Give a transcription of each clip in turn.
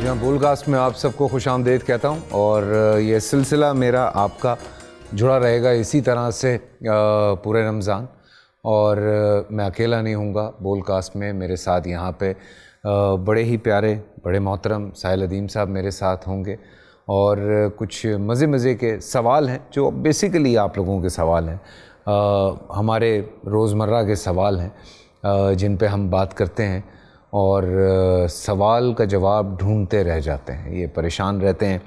جہاں بول کاسٹ میں آپ سب کو خوش آمدید کہتا ہوں، اور یہ سلسلہ میرا آپ کا جڑا رہے گا اسی طرح سے پورے رمضان، اور میں اکیلا نہیں ہوں گا بول کاسٹ میں. میرے ساتھ یہاں پہ بڑے ہی پیارے بڑے محترم ساحل ادیم صاحب میرے ساتھ ہوں گے، اور کچھ مزے کے سوال ہیں جو بیسیکلی آپ لوگوں کے سوال ہیں، ہمارے روزمرہ کے سوال ہیں جن پہ ہم بات کرتے ہیں، اور سوال کا جواب ڈھونڈتے رہ جاتے ہیں. یہ پریشان رہتے ہیں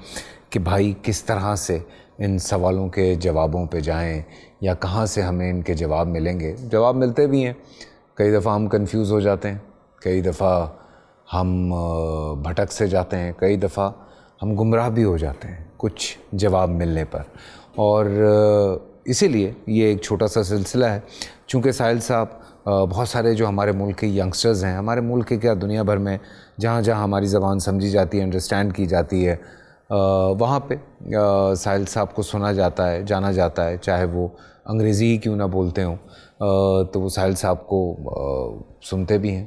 کہ بھائی کس طرح سے ان سوالوں کے جوابوں پہ جائیں، یا کہاں سے ہمیں ان کے جواب ملیں گے. جواب ملتے بھی ہیں، کئی دفعہ ہم کنفیوز ہو جاتے ہیں، کئی دفعہ ہم بھٹک سے جاتے ہیں، کئی دفعہ ہم گمراہ بھی ہو جاتے ہیں کچھ جواب ملنے پر. اور اسی لیے یہ ایک چھوٹا سا سلسلہ ہے. چونکہ ساحل صاحب بہت سارے جو ہمارے ملک کے ینگسٹرز ہیں، ہمارے ملک کے کیا دنیا بھر میں جہاں جہاں ہماری زبان سمجھی جاتی ہے، انڈرسٹینڈ کی جاتی ہے، وہاں پہ ساحل صاحب کو سنا جاتا ہے، جانا جاتا ہے، چاہے وہ انگریزی ہی کیوں نہ بولتے ہوں، تو وہ ساحل صاحب کو سنتے بھی ہیں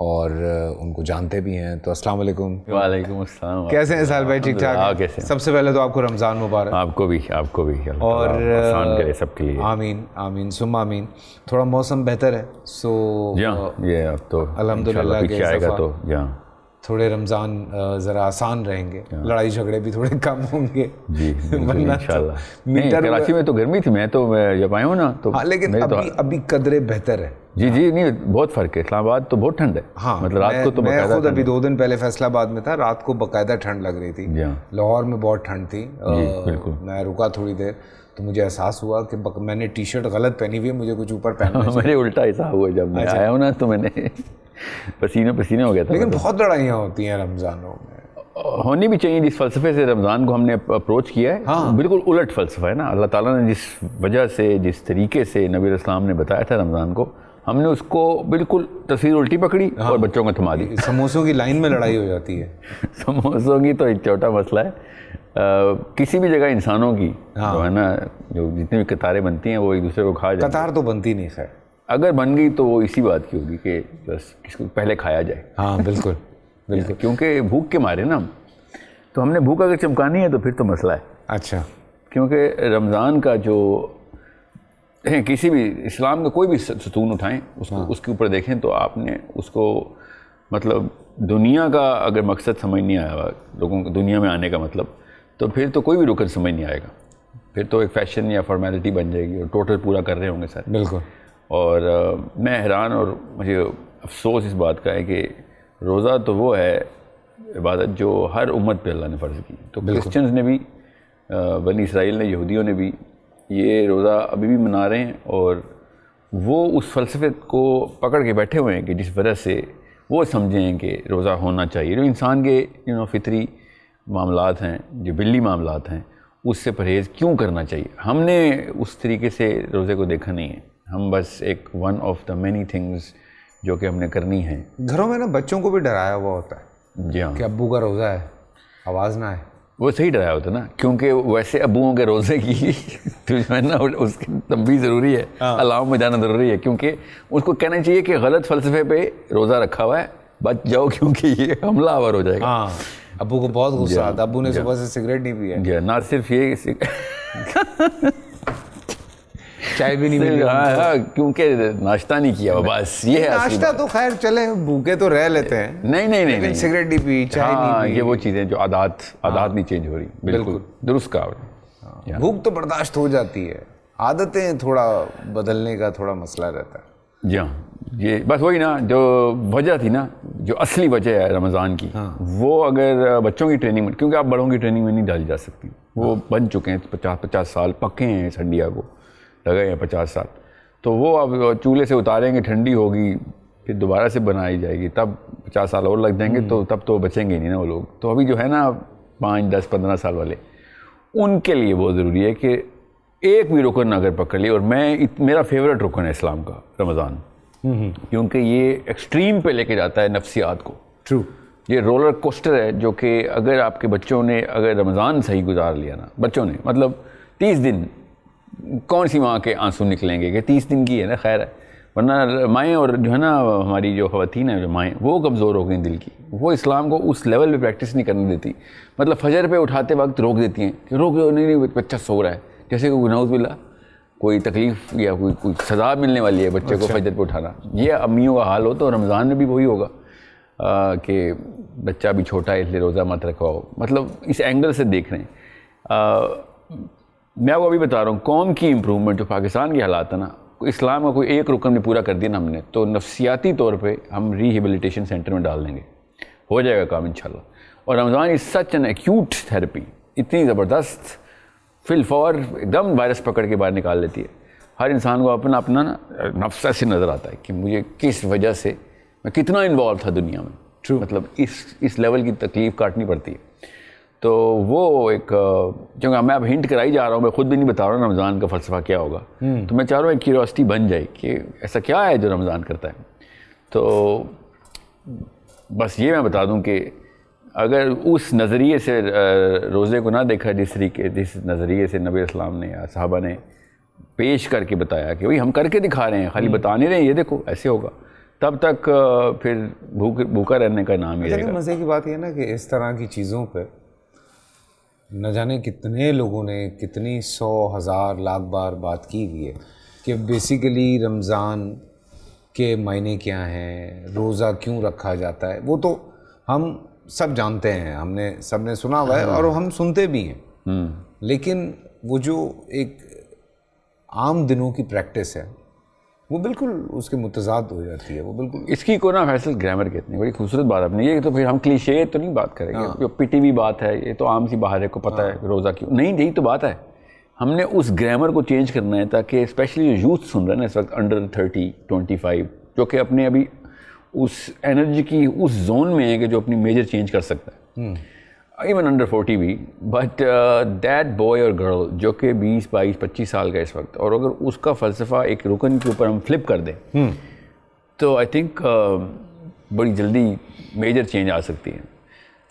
اور ان کو جانتے بھی ہیں. تو السلام علیکم. وعلیکم السلام. کیسے ہیں ساحل بھائی؟ ٹھیک ٹھاک؟ سب سے پہلے تو آپ کو رمضان مبارک. آپ کو بھی اور آسان کرے سب کے لیے. آمین آمین ثم آمین. تھوڑا موسم بہتر ہے، سو یہ اب تو الحمدللہ پیچھے آئے گا تو تھوڑے رمضان ذرا آسان رہیں گے، لڑائی جھگڑے بھی تھوڑے کم ہوں گے. جی انشاءاللہ. کراچی میں تو گرمی تھی، میں تو جب آیا ہوں نا تو لیکن ابھی قدرے بہتر ہے. جی نہیں بہت فرق ہے. اسلام آباد تو بہت ٹھنڈ ہے. ہاں مطلب رات کو تو میں خود ابھی 2 دن پہلے فیصل آباد میں تھا، رات کو باقاعدہ ٹھنڈ لگ رہی تھی. لاہور میں بہت ٹھنڈ تھی. میں رکا تھوڑی دیر تو مجھے احساس ہوا کہ میں نے ٹی شرٹ غلط پہنی ہوئی ہے، مجھے کچھ اوپر پہننا ہے. میرے الٹا ایسا ہوا جب میں آیا ہوں نا تو میں نے پسینے ہو گیا تھا. لیکن بہت لڑائیاں ہوتی ہیں رمضانوں میں. ہونی بھی چاہیے. جس فلسفے سے رمضان کو ہم نے اپروچ کیا ہے بالکل الٹ فلسفہ ہے نا. اللہ تعالیٰ نے جس وجہ سے جس طریقے سے نبی علیہ السلام نے بتایا تھا رمضان کو، ہم نے اس کو بالکل تصویر الٹی پکڑی اور بچوں کو تھما دی. سموسوں کی لائن میں لڑائی ہو جاتی ہے. سموسوں کی تو ایک چھوٹا مسئلہ ہے. کسی بھی جگہ انسانوں کی جو ہے نا، جو جتنی بھی قطاریں بنتی ہیں وہ ایک دوسرے کو کھا جائیں. قطار تو بنتی نہیں، خیر اگر بن گئی تو وہ اسی بات کی ہوگی کہ بس کس کو پہلے کھایا جائے. ہاں بالکل بالکل. کیونکہ بھوک کے مارے نا، تو ہم نے بھوک اگر چمکانی ہے تو پھر تو مسئلہ ہے. اچھا. کیونکہ رمضان کا جو کسی بھی اسلام کا کوئی بھی ستون اٹھائیں اس کے اوپر دیکھیں تو آپ نے اس کو مطلب دنیا کا اگر مقصد سمجھ نہیں آیا لوگوں کو، دنیا میں آنے کا مطلب، تو پھر تو کوئی بھی رکن سمجھ نہیں آئے گا. پھر تو ایک فیشن یا فارمیلٹی بن جائے گی اور ٹوٹل پورا کر رہے ہوں گے سر. بالکل. اور میں حیران اور مجھے افسوس اس بات کا ہے کہ روزہ تو وہ ہے عبادت جو ہر امت پہ اللہ نے فرض کی. تو کرسچنز نے بھی، بنی اسرائیل نے، یہودیوں نے بھی یہ روزہ ابھی بھی منا رہے ہیں، اور وہ اس فلسفے کو پکڑ کے بیٹھے ہوئے ہیں کہ جس وجہ سے وہ سمجھیں کہ روزہ ہونا چاہیے. جو انسان کے فطری معاملات ہیں، جو بلی معاملات ہیں، اس سے پرہیز کیوں کرنا چاہیے. ہم نے اس طریقے سے روزے کو دیکھا نہیں ہے. ہم بس ایک one of the many things جو کہ ہم نے کرنی ہیں. گھروں میں نا بچوں کو بھی ڈرایا ہوا ہوتا ہے. جی ہاں، کہ ابو کا روزہ ہے، آواز نہ آئے. وہ صحیح ڈرایا ہوتا نا، کیونکہ ویسے ابوؤں کے روزے کی تو جو ہے نا اس کی تنبیہ ضروری ہے، علامت میں جانا ضروری ہے. کیونکہ اس کو کہنا چاہیے کہ غلط فلسفے پہ روزہ رکھا ہوا ہے، بچ جاؤ کیونکہ یہ حملہ آور ہو جائے گا. ہاں ابو کو بہت غصہ آتا. ابو نے صبح سے سگریٹ نہیں پیا. جی نہ صرف یہ چائے بھی نہیں ملی، کیونکہ ناشتہ نہیں کیا. بس یہ ہے ناشتہ تو خیر چلے، بھوکے تو رہ لیتے ہیں. نہیں سگریٹ نہیں پی، چائے نہیں پی. یہ وہ چیزیں جو عادات نہیں چینج ہو رہی. بالکل درست کہا. بھوک تو برداشت ہو جاتی ہے، عادتیں تھوڑا بدلنے کا تھوڑا مسئلہ رہتا ہے. جی ہاں، یہ بس وہی نا جو وجہ تھی نا، جو اصلی وجہ ہے رمضان کی، وہ اگر بچوں کی ٹریننگ میں، کیونکہ آپ بڑوں کی ٹریننگ میں نہیں ڈالی جا سکتی. وہ بن چکے ہیں 50 سال، پکے ہیں اس ہنڈیا کو، لگے ہیں 50 سال. تو وہ اب چولہے سے اتاریں گے، ٹھنڈی ہوگی، پھر دوبارہ سے بنائی جائے گی، تب 50 سال اور لگ جائیں گے. تو تب تو بچیں گے نہیں نا وہ لوگ. تو ابھی جو ہے نا 5, 10, 15 سال والے، ان کے لیے بہت ضروری ہے کہ ایک بھی رکن اگر پکڑ لی. اور میرا فیوریٹ رکن ہے اسلام کا رمضان، کیونکہ یہ ایکسٹریم پہ لے کے جاتا ہے نفسیات کو. ٹرو. یہ رولر کوسٹر ہے جو کہ اگر آپ کے بچوں نے اگر رمضان صحیح گزار لیا نا، بچوں نے مطلب 30 دن، کون سی ماں کے آنسو نکلیں گے کہ 30 دن کی ہے نا، خیر ہے. ورنہ مائیں اور جو ہے نا ہماری جو خواتین ہیں جو مائیں وہ کمزور ہو گئی دل کی, وہ اسلام کو اس لیول پہ پریکٹس نہیں کرنے دیتی. مطلب فجر پہ اٹھاتے وقت روک دیتی ہیں کہ روک نہیں بچہ سو رہا ہے, جیسے کہ نعوذ باللہ کوئی تکلیف یا کوئی سزا ملنے والی ہے بچے کو فجر پہ اٹھانا. یہ امیوں کا حال ہو تو رمضان میں بھی وہی ہوگا کہ بچہ بھی چھوٹا ہے اس لیے روزہ مت رکھواؤ. مطلب اس اینگل سے دیکھ رہے ہیں. میں وہ ابھی بتا رہا ہوں قوم کی امپرومنٹ جو پاکستان کے حالات ہیں نا, اسلام کا کوئی ایک رکن بھی پورا کر دیا نا ہم نے, تو نفسیاتی طور پہ ہم ریہیبلیٹیشن سینٹر میں ڈال دیں گے, ہو جائے گا کام انشاءاللہ. اور رمضان از سچ این ایکیوٹ تھیراپی, اتنی زبردست فی الفور ایک دم وائرس پکڑ کے باہر نکال لیتی ہے. ہر انسان کو اپنا اپنا نا نفس ایسے نظر آتا ہے کہ مجھے کس وجہ سے میں کتنا انوالو تھا دنیا میں. مطلب اس لیول کی تکلیف کاٹنی پڑتی ہے. تو وہ ایک کیونکہ میں اب ہنٹ کرائی جا رہا ہوں, میں خود بھی نہیں بتا رہا ہوں رمضان کا فلسفہ کیا ہوگا, تو میں چاہ رہا ہوں ایک کیوریوسٹی بن جائے کہ ایسا کیا ہے جو رمضان کرتا ہے. تو بس یہ میں بتا دوں کہ اگر اس نظریے سے روزے کو نہ دیکھا جس نظریے سے نبی اسلام نے یا صحابہ نے پیش کر کے بتایا کہ بھائی ہم کر کے دکھا رہے ہیں, خالی بتا نہیں رہے ہیں یہ دیکھو ایسے ہوگا, تب تک پھر بھوکا رہنے کا نام ہی رہے گا. مزے کی بات یہ نا کہ اس طرح کی چیزوں پہ نہ جانے کتنے لوگوں نے کتنی 100 1000 لاکھ بار بات کی ہوئی ہے کہ بیسیکلی رمضان کے معنی کیا ہیں, روزہ کیوں رکھا جاتا ہے. وہ تو ہم سب جانتے ہیں, ہم نے سب نے سنا ہوا ہے اور ہم سنتے بھی ہیں, لیکن وہ جو ایک عام دنوں کی پریکٹس ہے وہ بالکل اس کے متضاد ہو جاتی ہے. وہ بالکل اس کی کو نا فیصل گرامر کہتے ہیں, بڑی خوبصورت بات آپ نے. یہ تو پھر ہم کلیشے تو نہیں بات کریں گے, جو پٹی ہوئی بات ہے یہ تو عام سی باہر ہے, کو پتہ ہے روزہ کیوں نہیں, یہی تو بات ہے. ہم نے اس گرامر کو چینج کرنا ہے تاکہ اسپیشلی جو یوتھ سن رہے ہیں نا اس وقت انڈر 30 25 جو کہ اپنے ابھی اس انرجی کی اس زون میں ہے کہ جو اپنی میجر چینج کر سکتا ہے, ایون انڈر 40 بھی, بٹ دیٹ بوائے اور گرل جو کہ 20 22 25 سال کا اس وقت, اور اگر اس کا فلسفہ ایک رکن کے اوپر ہم فلپ کر دیں تو آئی تھنک بڑی جلدی میجر چینج آ سکتی ہے.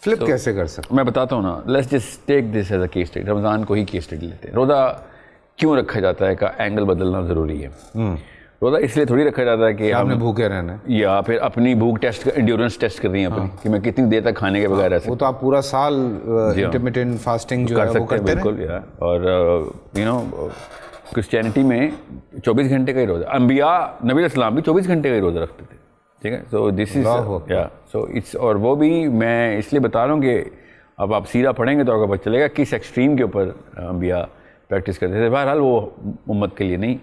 فلپ کیسے کر سکتے میں بتاتا ہوں نا, let's just take this as a case study. رمضان کو ہی کیس اسٹڈی لیتے ہیں. روزہ کیوں رکھا جاتا ہے کا اینگل بدلنا ضروری ہے. روزہ اس لیے تھوڑی رکھا جاتا ہے کہ آپ نے بھوکے رہنا ہے یا پھر اپنی بھوک ٹیسٹ انڈیورنس ٹیسٹ کر رہی ہیں اپنی کہ میں کتنی دیر تک کھانے کے بغیر رہ سکتا ہوں. وہ تو آپ پورا سال انٹرمیٹنٹ فاسٹنگ جو کر سکتے ہیں بالکل. اور یو نو کرسچینٹی میں 24 گھنٹے کا ہی روزہ, انبیاء نبی اسلام بھی 24 گھنٹے کا ہی روزہ رکھتے تھے. ٹھیک ہے, سو دس از یا سو اٹس, اور وہ بھی میں اس لیے بتا رہا ہوں کہ اب آپ سیرہ پڑھیں گے تو آپ کو پتہ چلے گا کس ایکسٹریم کے اوپر انبیاء پریکٹس کرتے تھے. بہرحال وہ امت کے لیے نہیں,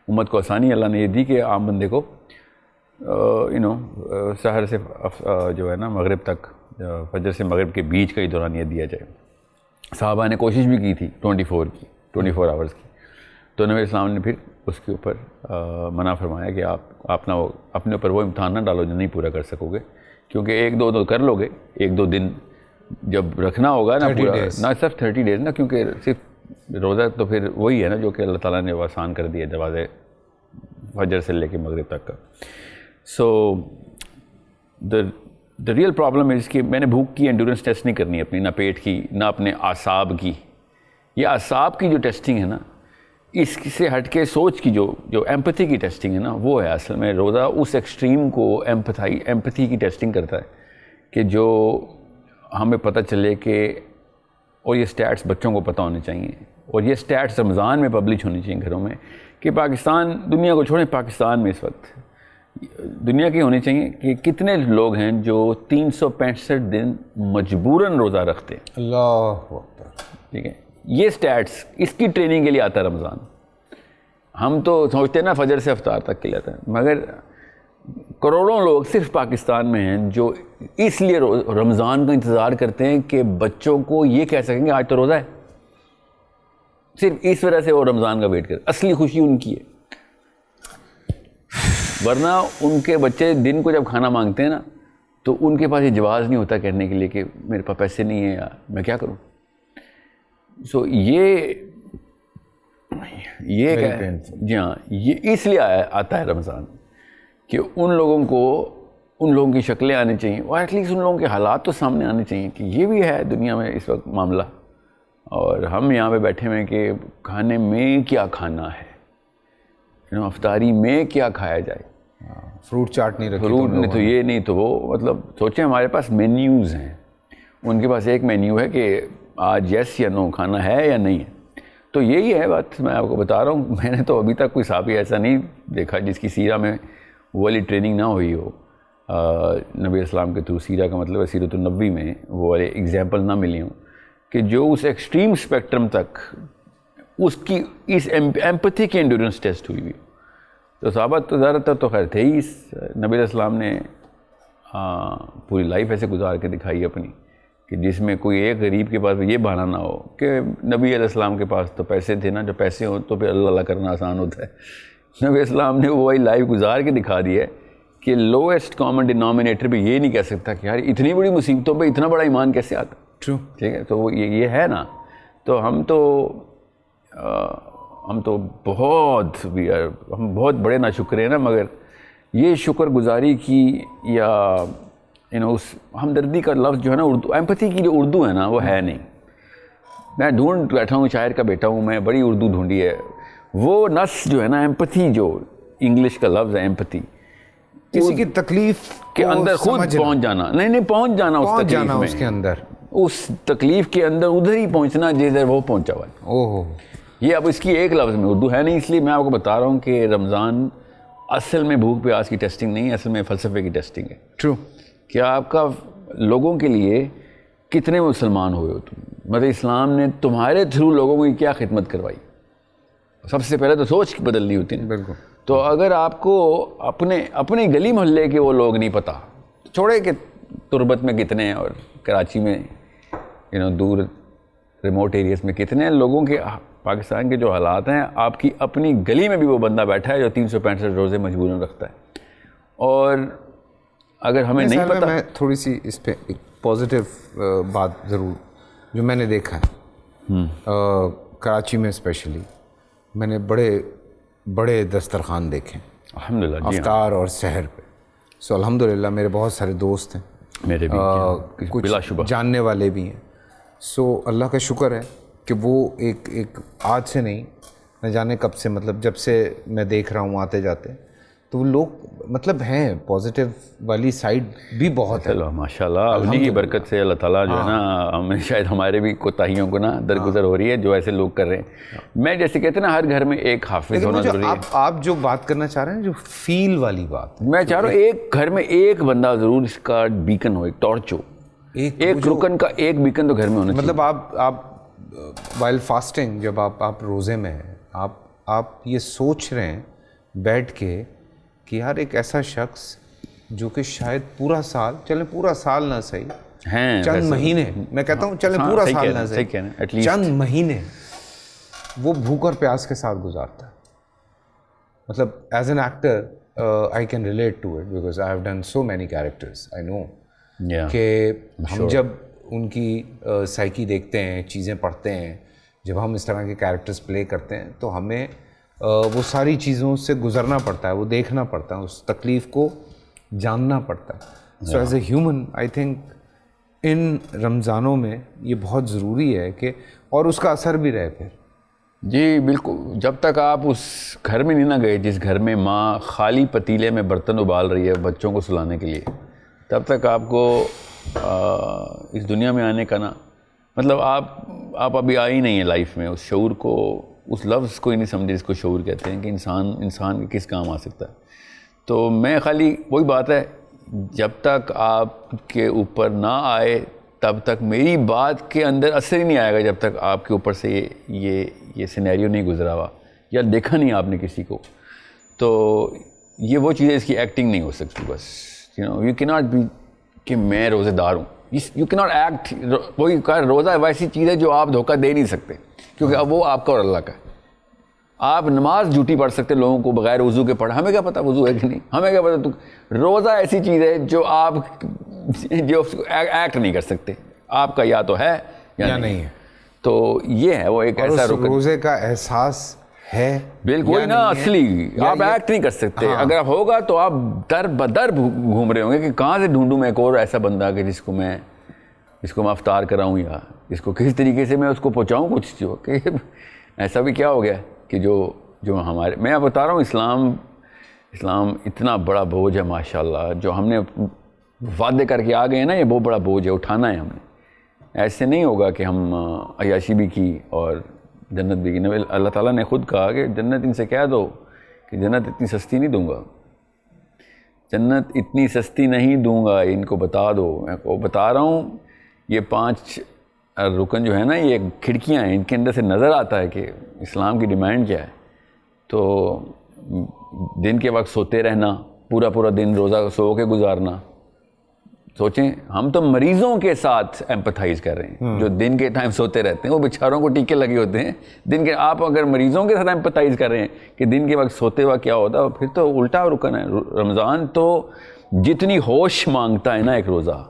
امت کو آسانی اللہ نے یہ دی کہ عام بندے کو یو نو سحر سے جو ہے نا مغرب تک, فجر سے مغرب کے بیچ کا ہی دوران یہ دیا جائے. صحابہ نے کوشش بھی کی تھی 24 آورس کی, تو نبی اسلام نے پھر اس کے اوپر منع فرمایا کہ آپ اپنے اوپر وہ امتحان نہ ڈالو جو نہیں پورا کر سکو گے, کیونکہ 1-2 کر لو گے, 1-2 دن جب رکھنا ہوگا نا پورا, نہ صرف 30 ڈیز نا, کیونکہ صرف روزہ تو پھر وہی ہے نا جو کہ اللہ تعالیٰ نے آسان کر دیا دروازے فجر سے لے کے مغرب تک کا. سو دا ریئل پرابلم ہے کہ میں نے بھوک کی انڈیورنس ٹیسٹ نہیں کرنی اپنی, نہ پیٹ کی نہ اپنے اعصاب کی. یہ اعصاب کی جو ٹیسٹنگ ہے نا, اس سے ہٹ کے سوچ کی جو ایمپتھی کی ٹیسٹنگ ہے نا, وہ ہے اصل میں روزہ اس ایکسٹریم کو ایمپتھی کی ٹیسٹنگ کرتا ہے کہ جو ہمیں پتہ چلے کہ, اور یہ سٹیٹس بچوں کو پتہ ہونے چاہیے, اور یہ سٹیٹس رمضان میں پبلش ہونی چاہیے گھروں میں, کہ پاکستان, دنیا کو چھوڑیں, پاکستان میں اس وقت دنیا کی ہونی چاہیے کہ کتنے لوگ ہیں جو 365 دن مجبوراً روزہ رکھتے ہیں. اللہ اکبر. ٹھیک ہے, یہ سٹیٹس اس کی ٹریننگ کے لیے آتا ہے رمضان. ہم تو سوچتے ہیں نا فجر سے افطار تک کے لیے آتا ہے, مگر کروڑوں لوگ صرف پاکستان میں ہیں جو اس لیے رمضان کا انتظار کرتے ہیں کہ بچوں کو یہ کہہ سکیں کہ آج تو روزہ ہے. صرف اس وجہ سے وہ رمضان کا ویٹ کرتے, اصلی خوشی ان کی ہے. ورنہ ان کے بچے دن کو جب کھانا مانگتے ہیں نا تو ان کے پاس یہ جواز نہیں ہوتا کہنے کے لیے کہ میرے پاس پیسے نہیں ہیں یا میں کیا کروں. سو یہ جی ہاں, یہ اس لیے آتا ہے رمضان کہ ان لوگوں کی شکلیں آنی چاہیے, اور ایٹ لیسٹ ان لوگوں کے حالات تو سامنے آنے چاہیے کہ یہ بھی ہے دنیا میں اس وقت معاملہ, اور ہم یہاں پہ بیٹھے ہوئے کہ کھانے میں کیا کھانا ہے, افطاری میں کیا کھایا جائے. فروٹ چاٹ نہیں رکھی, فروٹ نہیں تو یہ نہیں تو وہ, مطلب سوچیں ہمارے پاس مینیوز ہیں, ان کے پاس ایک مینیو ہے کہ آج یس یا نو کھانا ہے یا نہیں ہے. تو یہی ہے بات, میں آپ کو بتا رہا ہوں, میں نے تو ابھی تک کوئی صحابی ایسا نہیں دیکھا جس کی سیرہ میں وہ والی ٹریننگ نہ ہوئی ہو, نبی اسلام کے تھرو. سیرہ کا مطلب ہے سیرت النبی میں وہ والے ایگزامپل نہ ملی ہوں کہ جو اس ایکسٹریم اسپیکٹرم تک اس کی اس ایمپتھی کی انڈورنس ٹیسٹ ہوئی ہوئی. تو صحابہ تو زیادہ تر تو خیر تھے ہی, نبی علیہ السلام نے پوری لائف ایسے گزار کے دکھائی اپنی کہ جس میں کوئی ایک غریب کے پاس یہ بہانہ نہ ہو کہ نبی علیہ السلام کے پاس تو پیسے تھے نا, جو پیسے ہوں تو پھر اللہ اللہ کرنا آسان ہوتا ہے. نبی السلام نے وہی لائف گزار کے دکھا دی ہے کہ لویسٹ کامن ڈینامینیٹر بھی یہ نہیں کہہ سکتا کہ یار اتنی بڑی مصیبتوں پہ اتنا بڑا ایمان کیسے آتا. ٹرو, ٹھیک ہے, تو وہ یہ ہے نا. تو ہم تو بہت بڑے ناشکر ہیں نا, مگر یہ شکر گزاری کی یا اس ہمدردی کا لفظ جو ہے نا اردو, ایمپتھی کی جو اردو ہے نا وہ ہے نہیں. میں ڈھونڈ بیٹھا ہوں, شاعر کا بیٹا ہوں میں, بڑی اردو ڈھونڈی ہے. وہ نس جو ہے نا ایمپتھی, جو انگلش کا لفظ ہے ایمپتھی, کسی کی تکلیف کے اندر خود پہنچ جانا, نہیں پہنچ جانا اس تکلیف میں, اس کے اندر, اس تکلیف کے اندر ادھر ہی پہنچنا جدھر وہ پہنچا ہوا ہے. اوہ, یہ اب اس کی ایک لفظ میں اردو ہے نہیں, اس لیے میں آپ کو بتا رہا ہوں کہ رمضان اصل میں بھوک پیاس کی ٹیسٹنگ نہیں ہے, اصل میں فلسفے کی ٹیسٹنگ ہے. ٹرو, کہ آپ کا لوگوں کے لیے کتنے مسلمان ہوئے ہو تم, مطلب اسلام نے تمہارے تھرو لوگوں کی کیا خدمت کروائی. سب سے پہلے تو سوچ بدلنی ہوتی ہے. بالکل. تو اگر آپ کو اپنے گلی محلے کے وہ لوگ نہیں پتہ, چھوڑے کہ تربت میں کتنے ہیں اور کراچی میں دور ریموٹ ایریاز میں کتنے لوگوں کے, پاکستان کے جو حالات ہیں, آپ کی اپنی گلی میں بھی وہ بندہ بیٹھا ہے جو 365 روزے مجبوراً رکھتا ہے. اور اگر ہمیں نہیں پتہ, میں تھوڑی سی اس پہ ایک پازیٹیو بات ضرور جو میں نے دیکھا ہے کراچی میں اسپیشلی, میں نے بڑے دسترخوان دیکھے الحمدللہ, افطار اور سحر پہ. سو الحمدللہ میرے بہت سارے دوست ہیں, میرے بھی کچھ بلا شبہ جاننے والے بھی ہیں. سو اللہ کا شکر ہے کہ وہ ایک آج سے نہیں, نہ جانے کب سے, مطلب جب سے میں دیکھ رہا ہوں آتے جاتے, تو وہ لوگ مطلب ہیں, پازیٹیو والی سائڈ بھی بہت ہے. چلو ماشاء اللہ, انہیں کی برکت سے اللہ تعالیٰ جو ہے نا, ہمیں شاید ہمارے بھی کوتاہیوں کو نا درگزر ہو رہی ہے جو ایسے لوگ کر رہے ہیں. میں جیسے کہتے ہیں نا ہر گھر میں ایک حافظ ہونا ضروری ہے. آپ جو بات کرنا چاہ رہے ہیں, جو فیل والی بات, میں چاہ رہا ہوں ایک گھر میں ایک بندہ ضرور اس کا بیکن ہو, ایک ٹارچ ہو, ایک رکن کا ایک بیکن تو گھر میں ہونا چاہیے. مطلب آپ وائل فاسٹنگ, جب آپ روزے میں ہیں, آپ یہ سوچ رہے ہیں بیٹھ کے کہ یار ایک ایسا شخص جو کہ شاید پورا سال, چلیں پورا سال نہ صحیح, چند مہینے, میں کہتا ہوں چلیں پورا سال نہ صحیح, چند مہینے وہ بھوک اور پیاس کے ساتھ گزارتا ہے. مطلب as an actor I can relate to it because I have done so many characters. I know کہ ہم جب ان کی سائیکی دیکھتے ہیں, چیزیں پڑھتے ہیں, جب ہم اس طرح کے کیریکٹرز پلے کرتے ہیں, تو ہمیں وہ ساری چیزوں سے گزرنا پڑتا ہے, وہ دیکھنا پڑتا ہے, اس تکلیف کو جاننا پڑتا ہے. So as a human I think ان رمضانوں میں یہ بہت ضروری ہے کہ, اور اس کا اثر بھی رہے پھر. جی بالکل, جب تک آپ اس گھر میں نہیں نہ گئے جس گھر میں ماں خالی پتیلے میں برتن ابال رہی ہے بچوں کو سلانے کے لیے, تب تک آپ کو اس دنیا میں آنے کا نا, مطلب آپ ابھی آئی نہیں ہیں لائف میں, اس شعور کو, اس لفظ کو ہی نہیں سمجھے جس کو شعور کہتے ہیں کہ انسان کے کس کام آ سکتا ہے. تو میں خالی وہی بات ہے, جب تک آپ کے اوپر نہ آئے تب تک میری بات کے اندر اثر ہی نہیں آئے گا, جب تک آپ کے اوپر سے یہ سینیریو نہیں گزرا ہوا یا دیکھا نہیں آپ نے کسی کو. تو یہ وہ چیزیں, اس کی ایکٹنگ نہیں ہو سکتی. بس یو کی ناٹ بی کہ میں روزے دار ہوں, یو کی ناٹ ایکٹ. وہی روزہ ویسی چیز ہے جو آپ دھوکہ دے نہیں سکتے, کیونکہ اب وہ آپ کا اور اللہ کا ہے. آپ نماز جھوٹی پڑھ سکتے لوگوں کو بغیر وضو کے پڑھا, ہمیں کیا پتہ وضو ہے کہ نہیں, ہمیں کیا پتہ. روزہ ایسی چیز ہے جو آپ ایکٹ نہیں کر سکتے, آپ کا یا تو ہے یا نہیں ہے. تو یہ ہے وہ ایک ایسا روزے کا احساس ہے بالکل نا اصلی, آپ ایکٹ نہیں کر سکتے. اگر ہوگا تو آپ در بدر گھوم رہے ہوں گے کہ کہاں سے ڈھونڈوں میں ایک اور ایسا بندہ کہ جس کو میں افطار کراؤں, یا اس کو کس طریقے سے میں اس کو پہنچاؤں کچھ, جو کہ ایسا بھی کیا ہو گیا کہ جو ہمارے, میں بتا رہا ہوں اسلام اتنا بڑا بوجھ ہے ماشاءاللہ، جو ہم نے وعدے کر کے آ گئے ہیں نا، یہ بہت بڑا بوجھ ہے، اٹھانا ہے ہم نے. ایسے نہیں ہوگا کہ ہم عیاشی بھی کی اور جنت بھی کی. اللہ تعالیٰ نے خود کہا کہ جنت ان سے کہہ دو کہ جنت اتنی سستی نہیں دوں گا، جنت اتنی سستی نہیں دوں گا، ان کو بتا دو. میں کو بتا رہا ہوں، یہ 5 رکن جو ہے نا، یہ کھڑکیاں ہیں، ان کے اندر سے نظر آتا ہے کہ اسلام کی ڈیمانڈ کیا ہے. تو دن کے وقت سوتے رہنا، پورا پورا دن روزہ سو کے گزارنا. سوچیں، ہم تو مریضوں کے ساتھ ایمپتھائز کر رہے ہیں جو دن کے ٹائم سوتے رہتے ہیں، وہ بیچاروں کو ٹیکے لگے ہوتے ہیں دن کے. آپ اگر مریضوں کے ساتھ ایمپتھائز کر رہے ہیں کہ دن کے وقت سوتے وقت کیا ہوتا ہے، پھر تو الٹا رکن ہے. رمضان تو جتنی ہوش مانگتا ہے نا ایک روزہ.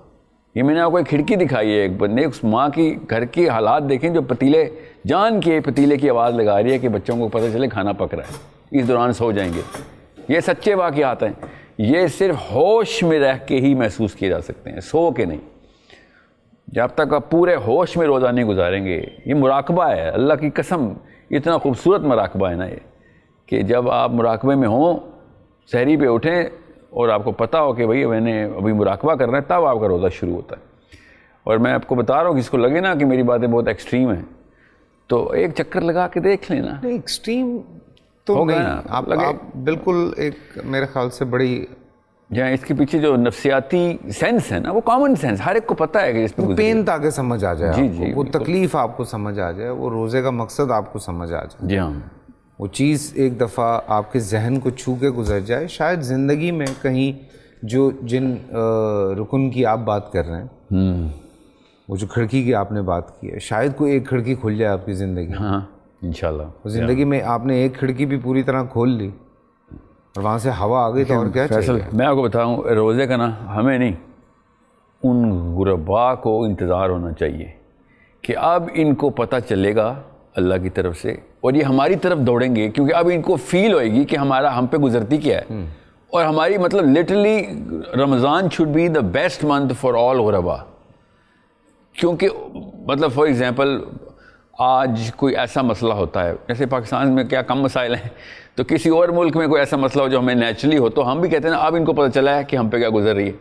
یہ میں نے آپ کو ایک کھڑکی دکھائی ہے، ایک بندے اس ماں کی گھر کے حالات دیکھیں جو پتیلے جان کے پتیلے کی آواز لگا رہی ہے کہ بچوں کو پتہ چلے کھانا پک رہا ہے، اس دوران سو جائیں گے. یہ سچے واقعات ہیں، یہ صرف ہوش میں رہ کے ہی محسوس کیے جا سکتے ہیں، سو کے نہیں. جب تک آپ پورے ہوش میں روزہ نہیں گزاریں گے. یہ مراقبہ ہے، اللہ کی قسم اتنا خوبصورت مراقبہ ہے نا یہ، کہ جب آپ مراقبے میں ہوں، سحری پہ اٹھیں اور آپ کو پتہ ہو کہ بھئی میں نے ابھی مراقبہ کرنا ہے، تب آپ کا روزہ شروع ہوتا ہے. اور میں آپ کو بتا رہا ہوں، کس کو لگے نا کہ میری باتیں بہت ایکسٹریم ہیں، تو ایک چکر لگا کے دیکھ لینا. ایکسٹریم تو نہیں، آپ بالکل ایک میرے خیال سے بڑی جہاں اس کے پیچھے جو نفسیاتی سینس ہے نا، وہ کامن سینس، ہر ایک کو پتہ ہے کہ اس پہ پین تاکہ سمجھ آ جائے، جی وہ تکلیف آپ کو سمجھ آ جائے، وہ روزے کا مقصد آپ کو سمجھ آ جائے. جی ہاں، وہ چیز ایک دفعہ آپ کے ذہن کو چھو کے گزر جائے. شاید زندگی میں کہیں جن رکن کی آپ بات کر رہے ہیں، وہ جو کھڑکی کی آپ نے بات کی ہے، شاید کوئی ایک کھڑکی کھل جائے آپ کی زندگی. ہاں انشاءاللہ. زندگی میں آپ نے ایک کھڑکی بھی پوری طرح کھول لی اور وہاں سے ہوا آ گئی تو اور کیا فیصل، میں آپ کو بتاؤں، روزے کا نا ہمیں نہیں، ان غرباء کو انتظار ہونا چاہیے کہ اب ان کو پتہ چلے گا اللہ کی طرف سے، اور یہ ہماری طرف دوڑیں گے، کیونکہ اب ان کو فیل ہوئے گی کہ ہم پہ گزرتی کیا ہے. اور ہماری مطلب لٹرلی رمضان should be the best month for all غرباء. کیونکہ مطلب فار ایگزامپل آج کوئی ایسا مسئلہ ہوتا ہے، جیسے پاکستان میں کیا کم مسائل ہیں، تو کسی اور ملک میں کوئی ایسا مسئلہ ہو جو ہمیں نیچرلی ہو، تو ہم بھی کہتے ہیں نا اب ان کو پتہ چلا ہے کہ ہم پہ کیا گزر رہی ہے.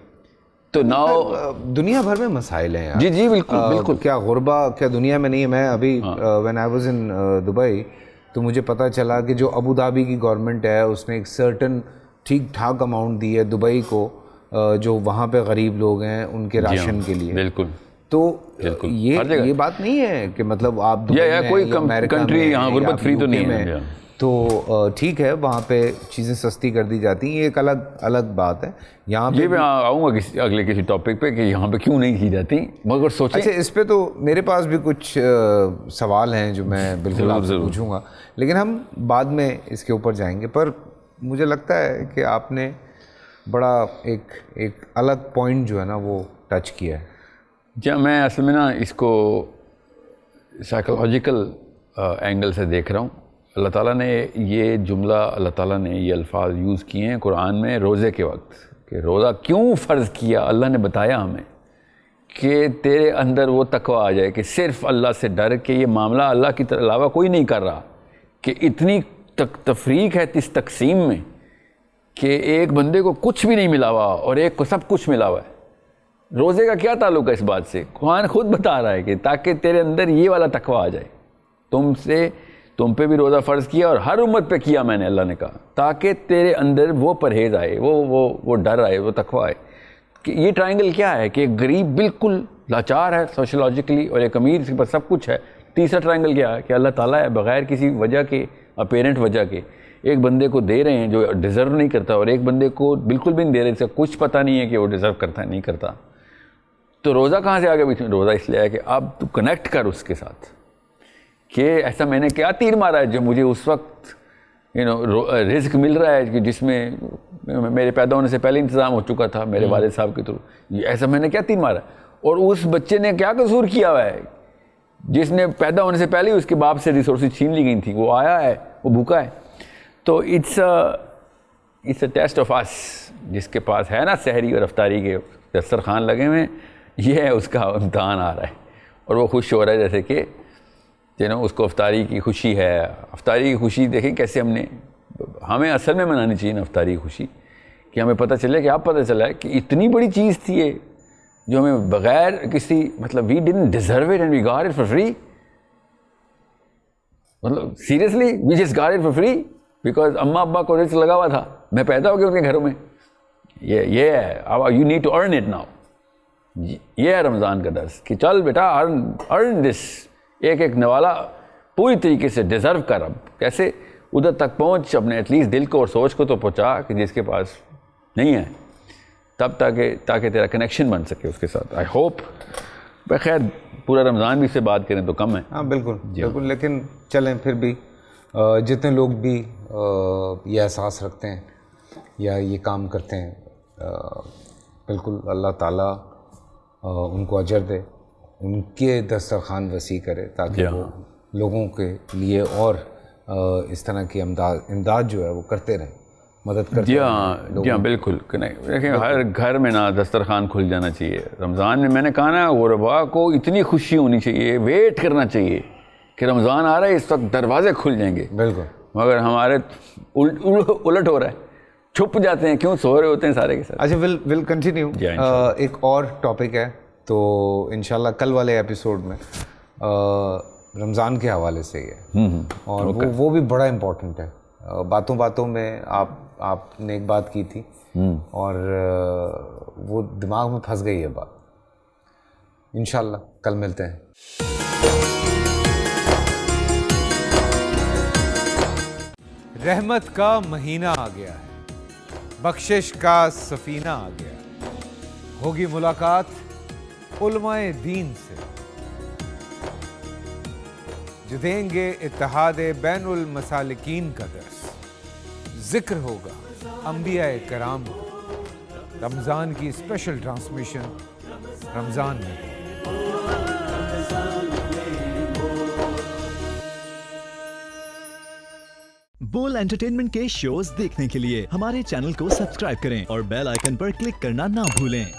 تو ناؤ دنیا بھر میں مسائل ہیں. جی بالکل بالکل. کیا غربا کیا دنیا میں نہیں ہے؟ میں ابھی when I was in Dubai تو مجھے پتہ چلا کہ جو ابو دھابی کی گورنمنٹ ہے اس نے ایک سرٹن ٹھیک ٹھاک اماؤنٹ دی ہے دبئی کو، جو وہاں پہ غریب لوگ ہیں ان کے راشن کے لیے. بالکل. تو یہ بات نہیں ہے کہ مطلب آپ کوئی کنٹری یہاں غربت فری تو نہیں ہے، تو ٹھیک ہے وہاں پہ چیزیں سستی کر دی جاتی ہیں، یہ ایک الگ بات ہے. یہاں پہ میں آؤں گا کسی ٹاپک پہ کہ یہاں پہ کیوں نہیں کی جاتی، مگر سوچیں. اچھا، اس پہ تو میرے پاس بھی کچھ سوال ہیں جو میں بالکل آپ سے پوچھوں گا، لیکن ہم بعد میں اس کے اوپر جائیں گے. پر مجھے لگتا ہے کہ آپ نے بڑا ایک الگ پوائنٹ جو ہے نا وہ ٹچ کیا ہے. جب میں اصل میں نا اس کو سائیکولوجیکل اینگل سے دیکھ رہا ہوں. اللہ تعالیٰ نے یہ جملہ، اللہ تعالیٰ نے یہ الفاظ یوز کیے ہیں قرآن میں روزے کے وقت، کہ روزہ کیوں فرض کیا. اللہ نے بتایا ہمیں کہ تیرے اندر وہ تقوی آ جائے کہ صرف اللہ سے ڈر کے یہ معاملہ اللہ کی علاوہ کوئی نہیں کر رہا، کہ اتنی تفریق ہے اس تقسیم میں کہ ایک بندے کو کچھ بھی نہیں ملا ہوا اور ایک کو سب کچھ ملا ہوا ہے. روزے کا کیا تعلق ہے اس بات سے؟ قرآن خود بتا رہا ہے کہ تاکہ تیرے اندر یہ والا تقوی آ جائے. تم پہ بھی روزہ فرض کیا اور ہر امت پہ کیا میں نے، اللہ نے کہا تاکہ تیرے اندر وہ پرہیز آئے، وہ ڈر آئے، وہ تقوی آئے. کہ یہ ٹرائنگل کیا ہے کہ ایک غریب بالکل لاچار ہے سوشولوجیکلی اور ایک امیر کے پاس سب کچھ ہے. تیسرا ٹرائنگل کیا ہے کہ اللہ تعالیٰ ہے بغیر کسی وجہ کے، اپیرنٹ وجہ کے، ایک بندے کو دے رہے ہیں جو ڈیزرو نہیں کرتا، اور ایک بندے کو بالکل بھی نہیں دے رہے، اس کا کچھ پتہ نہیں ہے کہ وہ ڈیزرو کرتا ہے نہیں کرتا. تو روزہ کہاں سے آگے؟ روزہ اس لیے ہے کہ اب تو کنیکٹ کر اس کے ساتھ کہ ایسا میں نے کیا تیر مارا ہے جو مجھے اس وقت رزق مل رہا ہے کہ جس میں میرے پیدا ہونے سے پہلے انتظام ہو چکا تھا میرے والد صاحب کے تھرو. ایسا میں نے کیا تیر مارا ہے؟ اور اس بچے نے کیا قصور کیا ہوا ہے جس نے پیدا ہونے سے پہلے ہی اس کے باپ سے ریسورسز چھین لی گئی تھی؟ وہ آیا ہے، وہ بھوکا ہے. تو اٹس اے ٹیسٹ آف اس. جس کے پاس ہے نا سحری اور افطاری کے دسترخوان لگے ہوئے ہیں، یہ ہے اس کا امتحان آ رہا ہے اور وہ خوش ہو رہا ہے جیسے کہ اس کو افطاری کی خوشی ہے. افطاری کی خوشی دیکھیں کیسے ہم نے ہمیں اصل میں منانی چاہیے افطاری خوشی کہ ہمیں پتہ چلے کہ اب پتہ چلا ہے کہ اتنی بڑی چیز تھی یہ جو ہمیں بغیر کسی مطلب we didn't deserve it and we got it for free. مطلب seriously we just got it for free because اماں ابا کو رزق لگا ہوا تھا, میں پیدا ہو گیا ان کے گھروں میں. یہ ہے اب you need to earn it now. یہ ہے رمضان کا درس کہ چل بیٹا ارن دس, ایک ایک نوالا پوری طریقے سے ڈیزرو کر. اب کیسے ادھر تک پہنچ, اپنے ایٹ لیسٹ دل کو اور سوچ کو تو پہنچا کہ جس کے پاس نہیں ہے, تب تاکہ تیرا کنیکشن بن سکے اس کے ساتھ. آئی ہوپ بخیر پورا رمضان بھی اس سے بات کریں تو کم ہے. ہاں بالکل بالکل, لیکن چلیں پھر بھی جتنے لوگ بھی یہ احساس رکھتے ہیں یا یہ کام کرتے ہیں, بالکل اللہ تعالیٰ ان کو اجر دے, ان کے دسترخوان وسیع کرے تاکہ وہ لوگوں کے لیے اور اس طرح کی امداد جو ہے وہ کرتے رہیں, مدد کرتے رہیں. جی ہاں بالکل. دیکھیں ہر گھر میں نا دسترخوان کھل جانا چاہیے رمضان میں. میں نے کہا نا غربا کو اتنی خوشی ہونی چاہیے, ویٹ کرنا چاہیے کہ رمضان آ رہا ہے, اس وقت دروازے کھل جائیں گے. بالکل. مگر ہمارے الٹ ہو رہا ہے, چھپ جاتے ہیں, کیوں سو رہے ہوتے ہیں سارے کے ساتھ. اچھا ول کنٹینیو. ایک اور ٹاپک ہے تو انشاءاللہ کل والے ایپیسوڈ میں رمضان کے حوالے سے ہی ہے, اور وہ بھی بڑا امپورٹنٹ ہے. باتوں باتوں میں آپ نے ایک بات کی تھی اور وہ دماغ میں پھنس گئی ہے بات. انشاءاللہ کل ملتے ہیں. رحمت کا مہینہ آ گیا ہے, بخشش کا سفینہ آ گیا, ہوگی ملاقات علماء دین سے جو دیں گے اتحاد بین المسالکین کا درس. ذکر ہوگا انبیاء کرام کا, رمضان کی اسپیشل ٹرانسمیشن رمضان میں. بول انٹرٹینمنٹ کے شوز دیکھنے کے لیے ہمارے چینل کو سبسکرائب کریں اور بیل آئیکن پر کلک کرنا نہ بھولیں.